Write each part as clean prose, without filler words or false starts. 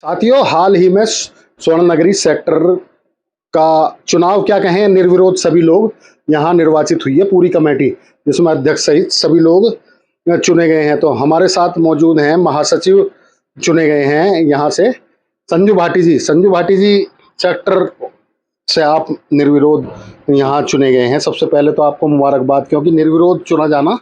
साथियों, हाल ही में स्वर्ण नगरी सेक्टर का चुनाव क्या कहें, निर्विरोध सभी लोग यहाँ निर्वाचित हुई है। पूरी कमेटी जिसमें अध्यक्ष सहित सभी लोग चुने गए हैं। तो हमारे साथ मौजूद हैं महासचिव चुने गए हैं यहाँ से संजू भाटी जी। संजू भाटी जी, सेक्टर से आप निर्विरोध यहाँ चुने गए हैं। सबसे पहले तो आपको मुबारकबाद, क्योंकि निर्विरोध चुना जाना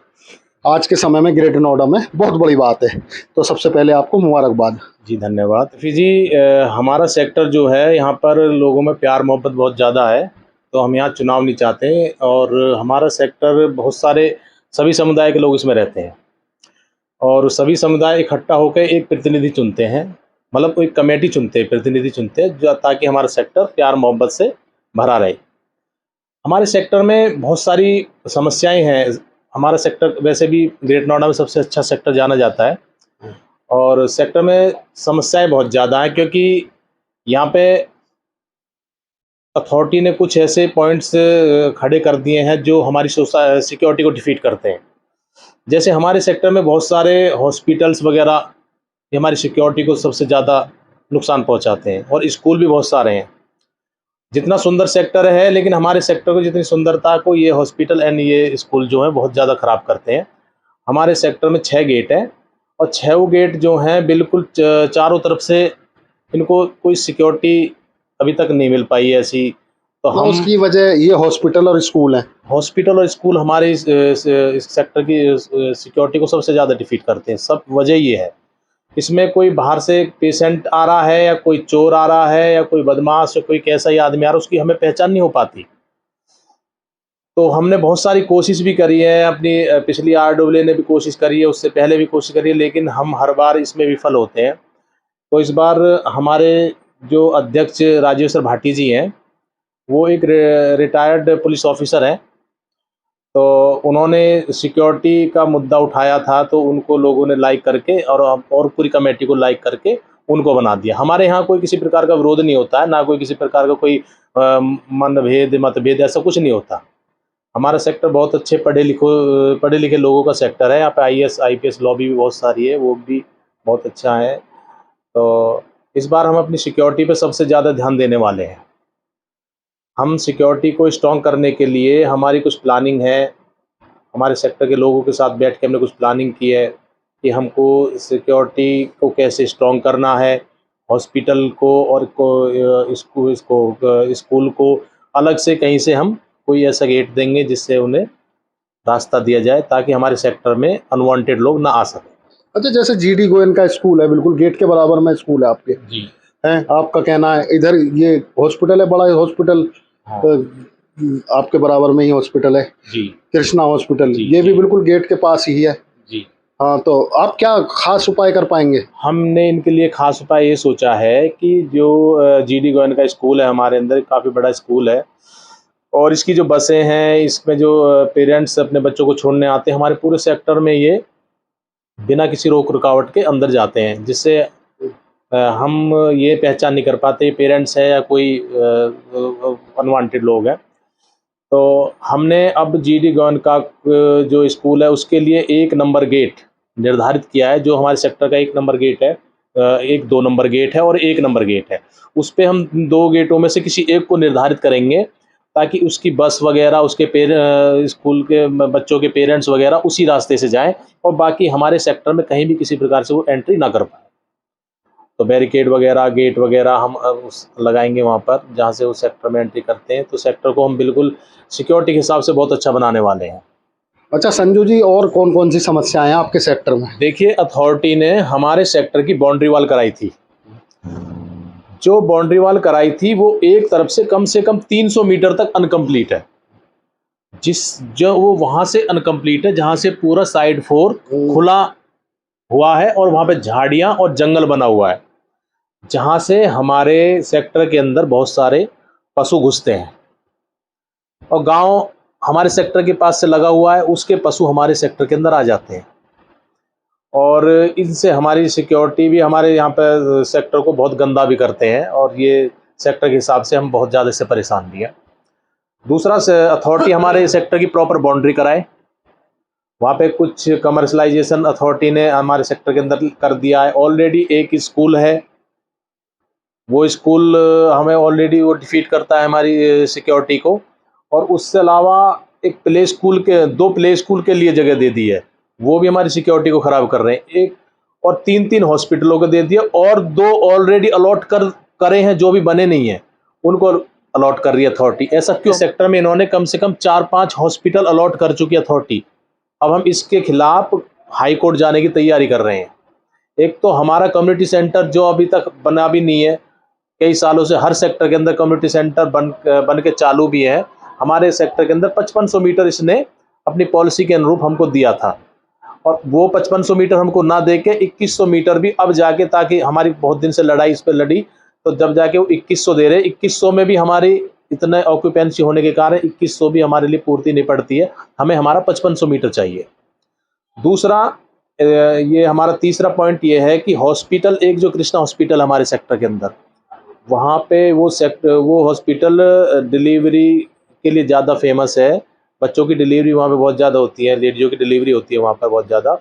आज के समय में ग्रेटर नोएडा में बहुत बड़ी बात है। तो सबसे पहले आपको मुबारकबाद। जी धन्यवाद। जी, हमारा सेक्टर जो है यहाँ पर लोगों में प्यार मोहब्बत बहुत ज़्यादा है, तो हम यहाँ चुनाव नहीं चाहते। और हमारा सेक्टर बहुत सारे सभी समुदाय के लोग इसमें रहते हैं और सभी समुदाय इकट्ठा होकर एक प्रतिनिधि चुनते हैं, मतलब कोई कमेटी चुनते हैं, प्रतिनिधि चुनते हैं जो, ताकि हमारा सेक्टर प्यार मोहब्बत से भरा रहे। हमारे सेक्टर में बहुत सारी समस्याएं हैं। हमारा सेक्टर वैसे भी ग्रेटर नोएडा में सबसे अच्छा सेक्टर जाना जाता है और सेक्टर में समस्याएं बहुत ज़्यादा हैं, क्योंकि यहाँ पे अथॉरिटी ने कुछ ऐसे पॉइंट्स खड़े कर दिए हैं जो हमारी सिक्योरिटी को डिफीट करते हैं। जैसे हमारे सेक्टर में बहुत सारे हॉस्पिटल्स वगैरह ये हमारी सिक्योरिटी को सबसे ज़्यादा नुकसान पहुँचाते हैं, और स्कूल भी बहुत सारे हैं। जितना सुंदर सेक्टर है, लेकिन हमारे सेक्टर को जितनी सुंदरता को ये हॉस्पिटल एंड ये स्कूल जो है बहुत ज़्यादा ख़राब करते हैं। हमारे सेक्टर में 6 गेट हैं और 6 गेट जो हैं बिल्कुल चारों तरफ से इनको कोई सिक्योरिटी अभी तक नहीं मिल पाई है ऐसी। तो हम उसकी वजह ये हॉस्पिटल और स्कूल है। हॉस्पिटल और स्कूल हमारे इस सेक्टर की सिक्योरिटी को सबसे ज़्यादा डिफीट करते हैं। सब वजह ये है, इसमें कोई बाहर से पेशेंट आ रहा है या कोई चोर आ रहा है या कोई बदमाश या कोई कैसा ही आदमी आ रहा है, उसकी हमें पहचान नहीं हो पाती। तो हमने बहुत सारी कोशिश भी करी है, अपनी पिछली आरडब्ल्यू ने भी कोशिश करी है, उससे पहले भी कोशिश करी है, लेकिन हम हर बार इसमें विफल होते हैं। तो इस बार हमारे जो अध्यक्ष राजेश्वर भाटी जी हैं, वो एक रिटायर्ड पुलिस ऑफिसर हैं। तो उन्होंने सिक्योरिटी का मुद्दा उठाया था, तो उनको लोगों ने लाइक करके और पूरी कमेटी को लाइक करके उनको बना दिया। हमारे यहाँ कोई किसी प्रकार का विरोध नहीं होता है, ना कोई किसी प्रकार का कोई मनभेद मतभेद ऐसा कुछ नहीं होता। हमारा सेक्टर बहुत अच्छे पढ़े लिखे लोगों का सेक्टर है। यहाँ पे आईएएस आईपीएस लॉबी भी बहुत सारी है, वो भी बहुत अच्छा है। तो इस बार हम अपनी सिक्योरिटी पे सबसे ज़्यादा ध्यान देने वाले हैं। हम सिक्योरिटी को स्ट्रॉन्ग करने के लिए हमारी कुछ प्लानिंग है। हमारे सेक्टर के लोगों के साथ बैठ के हमने कुछ प्लानिंग की है कि हमको सिक्योरिटी को कैसे स्ट्रॉन्ग करना है, हॉस्पिटल को और स्कूल को अलग से कहीं से हम कोई ऐसा गेट देंगे जिससे उन्हें रास्ता दिया जाए, ताकि हमारे सेक्टर में अनवांटेड लोग ना आ सकें। अच्छा, जैसे जीडी गोयन का स्कूल है, बिल्कुल गेट के बराबर में स्कूल है आपके। जी हैं, आपका कहना है इधर ये हॉस्पिटल है, बड़ा हॉस्पिटल। हाँ आपके बराबर में ही हॉस्पिटल है जी कृष्णा हॉस्पिटल, जी ये भी जी बिल्कुल गेट के पास ही है। जी। हाँ, तो आप क्या खास उपाय कर पाएंगे? हमने इनके लिए खास उपाय ये सोचा है कि जो जीडी गोयन का स्कूल है, हमारे अंदर काफ़ी बड़ा स्कूल है, और इसकी जो बसें हैं, इसमें जो पेरेंट्स अपने बच्चों को छोड़ने आते हैं, हमारे पूरे सेक्टर में ये बिना किसी रोक रुकावट के अंदर जाते हैं, जिससे हम ये पहचान नहीं कर पाते पेरेंट्स है या कोई अनवांटेड लोग हैं। तो हमने अब जीडी गोयन का जो स्कूल है उसके लिए 1 नंबर गेट निर्धारित किया है। जो हमारे सेक्टर का 1 नंबर गेट है, एक 2 नंबर गेट है और 1 नंबर गेट है। उस पे हम 2 गेटों में से किसी एक को निर्धारित करेंगे, ताकि उसकी बस वगैरह उसके स्कूल के बच्चों के पेरेंट्स वगैरह उसी रास्ते से जाएं, और बाकी हमारे सेक्टर में कहीं भी किसी प्रकार से वो एंट्री ना कर पाए। तो बैरिकेड वगैरह गेट वगैरह हम लगाएंगे वहाँ पर जहाँ से वो सेक्टर में एंट्री करते हैं। तो सेक्टर को हम बिल्कुल सिक्योरिटी के हिसाब से बहुत अच्छा बनाने वाले हैं। अच्छा संजू जी, और कौन कौन सी समस्याएं हैं आपके सेक्टर में? देखिए, अथॉरिटी ने हमारे सेक्टर की बाउंड्री वॉल कराई थी। जो बाउंड्री वॉल कराई थी वो एक तरफ से कम 300 मीटर तक अनकम्प्लीट है। जो वो वहाँ से अनकम्प्लीट है जहाँ से पूरा साइड 4 खुला हुआ है, और वहाँ पे झाड़ियाँ और जंगल बना हुआ है, जहाँ से हमारे सेक्टर के अंदर बहुत सारे पशु घुसते हैं, और गांव हमारे सेक्टर के पास से लगा हुआ है, उसके पशु हमारे सेक्टर के अंदर आ जाते हैं, और इनसे हमारी सिक्योरिटी भी हमारे यहाँ पर सेक्टर को बहुत गंदा भी करते हैं, और ये सेक्टर के हिसाब से हम बहुत ज़्यादा से परेशान भी हैं। दूसरा, अथॉरिटी हमारे सेक्टर की प्रॉपर बाउंड्री कराए। वहाँ पे कुछ कमर्शलाइजेशन अथॉरिटी ने हमारे सेक्टर के अंदर कर दिया है। ऑलरेडी एक स्कूल है वो स्कूल हमें ऑलरेडी वो डिफीट करता है हमारी सिक्योरिटी को। और उससे अलावा एक प्ले स्कूल के 2 प्ले स्कूल के लिए जगह दे दी है, वो भी हमारी सिक्योरिटी को ख़राब कर रहे हैं। एक और 3-3 हॉस्पिटलों को दे दिया, और 2 ऑलरेडी अलॉट करे हैं, जो भी बने नहीं हैं उनको अलॉट कर रही है अथॉरिटी। ऐसा क्यों? सेक्टर में इन्होंने कम से कम 4-5 हॉस्पिटल अलॉट कर चुकी है अथॉरिटी। अब हम इसके खिलाफ हाई कोर्ट जाने की तैयारी कर रहे हैं। एक तो हमारा कम्युनिटी सेंटर जो अभी तक बना भी नहीं है, कई सालों से हर सेक्टर के अंदर कम्युनिटी सेंटर बन के चालू भी है। हमारे सेक्टर के अंदर 5500 मीटर इसने अपनी पॉलिसी के अनुरूप हमको दिया था, और वो 5500 मीटर हमको ना दे के 2100 मीटर भी अब जाके, ताकि हमारी बहुत दिन से लड़ाई इस पर लड़ी, तो जब जाके वो 2100 दे रहे। 2100 में भी हमारी इतने ऑक्यूपेंसी होने के कारण 2100 भी हमारे लिए पूर्ति नहीं पड़ती है, हमें हमारा 5500 मीटर चाहिए। दूसरा, ये हमारा तीसरा पॉइंट ये है कि हॉस्पिटल, एक जो कृष्णा हॉस्पिटल हमारे सेक्टर के अंदर, वहाँ पे वो हॉस्पिटल डिलीवरी के लिए ज़्यादा फेमस है। बच्चों की डिलीवरी वहाँ पे बहुत ज़्यादा होती है, लेडीज़ों की डिलीवरी होती है वहाँ पर बहुत ज़्यादा।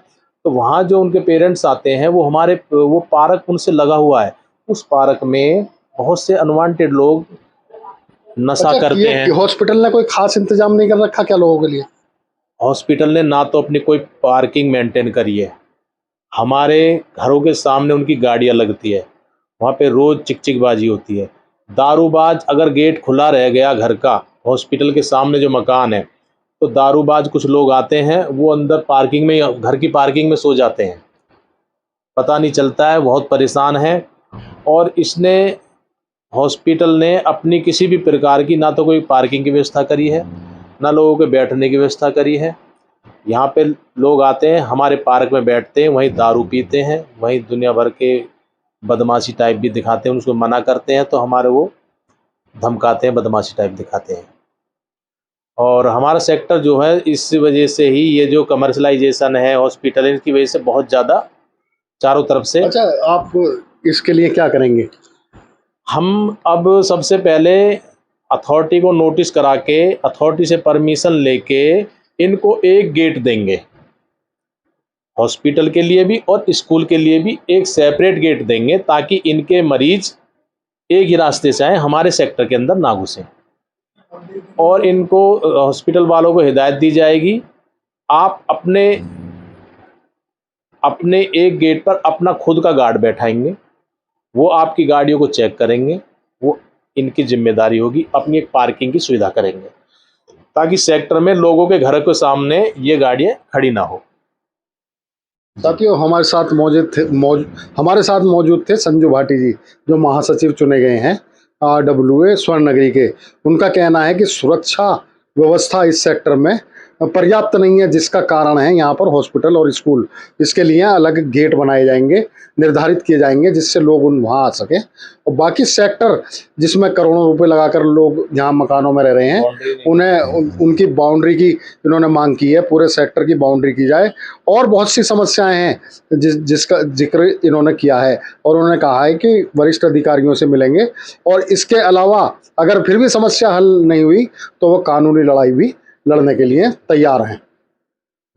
तो वहाँ जो उनके पेरेंट्स आते हैं, वो पार्क उनसे लगा हुआ है। उस पार्क में बहुत से अनवांटेड लोग नशा अच्छा, करते हैं। हॉस्पिटल ने कोई खास इंतजाम नहीं कर रखा क्या लोगों के लिए? हॉस्पिटल ने ना तो अपनी कोई पार्किंग मेंटेन करी है, हमारे घरों के सामने उनकी गाड़ियाँ लगती है, वहाँ पे रोज़ चिकचिकबाजी होती है। दारूबाज, अगर गेट खुला रह गया घर का, हॉस्पिटल के सामने जो मकान है, तो दारूबाज कुछ लोग आते हैं, वो अंदर पार्किंग में, घर की पार्किंग में सो जाते हैं, पता नहीं चलता है, बहुत परेशान है। और हॉस्पिटल ने अपनी किसी भी प्रकार की ना तो कोई पार्किंग की व्यवस्था करी है, ना लोगों के बैठने की व्यवस्था करी है। यहाँ पे लोग आते हैं, हमारे पार्क में बैठते हैं, वहीं दारू पीते हैं, वहीं दुनिया भर के बदमाशी टाइप भी दिखाते हैं। उसको मना करते हैं तो हमारे वो धमकाते हैं, बदमाशी टाइप दिखाते हैं। और हमारा सेक्टर जो है, इस वजह से ही ये जो कमर्शलाइजेशन है हॉस्पिटल, इनकी वजह से बहुत ज़्यादा चारों तरफ से। अच्छा, आप इसके लिए क्या करेंगे? हम अब सबसे पहले अथॉरिटी को नोटिस करा के, अथॉरिटी से परमिशन लेके इनको एक गेट देंगे, हॉस्पिटल के लिए भी और स्कूल के लिए भी एक सेपरेट गेट देंगे, ताकि इनके मरीज एक ही रास्ते से आए, हमारे सेक्टर के अंदर ना घुसें। और इनको, हॉस्पिटल वालों को हिदायत दी जाएगी, आप अपने एक गेट पर अपना खुद का गार्ड बैठाएंगे, वो आपकी गाड़ियों को चेक करेंगे, वो इनकी जिम्मेदारी होगी, अपनी एक पार्किंग की सुविधा करेंगे, ताकि सेक्टर में लोगों के घर के सामने ये गाड़ियाँ खड़ी ना हो। साथियों, हमारे साथ मौजूद थे संजू भाटी जी, जो महासचिव चुने गए हैं RWA स्वर्ण नगरी के। उनका कहना है कि सुरक्षा व्यवस्था इस सेक्टर में पर्याप्त नहीं है, जिसका कारण है यहाँ पर हॉस्पिटल और स्कूल। इसके लिए अलग गेट बनाए जाएंगे, निर्धारित किए जाएंगे, जिससे लोग वहाँ आ सकें। और बाकी सेक्टर जिसमें करोड़ों रुपए लगाकर लोग यहाँ मकानों में रह रहे हैं, उनकी बाउंड्री की इन्होंने मांग की है, पूरे सेक्टर की बाउंड्री की जाए। और बहुत सी समस्याएं हैं जिसका जिक्र इन्होंने किया है, और उन्होंने कहा है कि वरिष्ठ अधिकारियों से मिलेंगे, और इसके अलावा अगर फिर भी समस्या हल नहीं हुई तो वो कानूनी लड़ाई भी लड़ने के लिए तैयार हैं।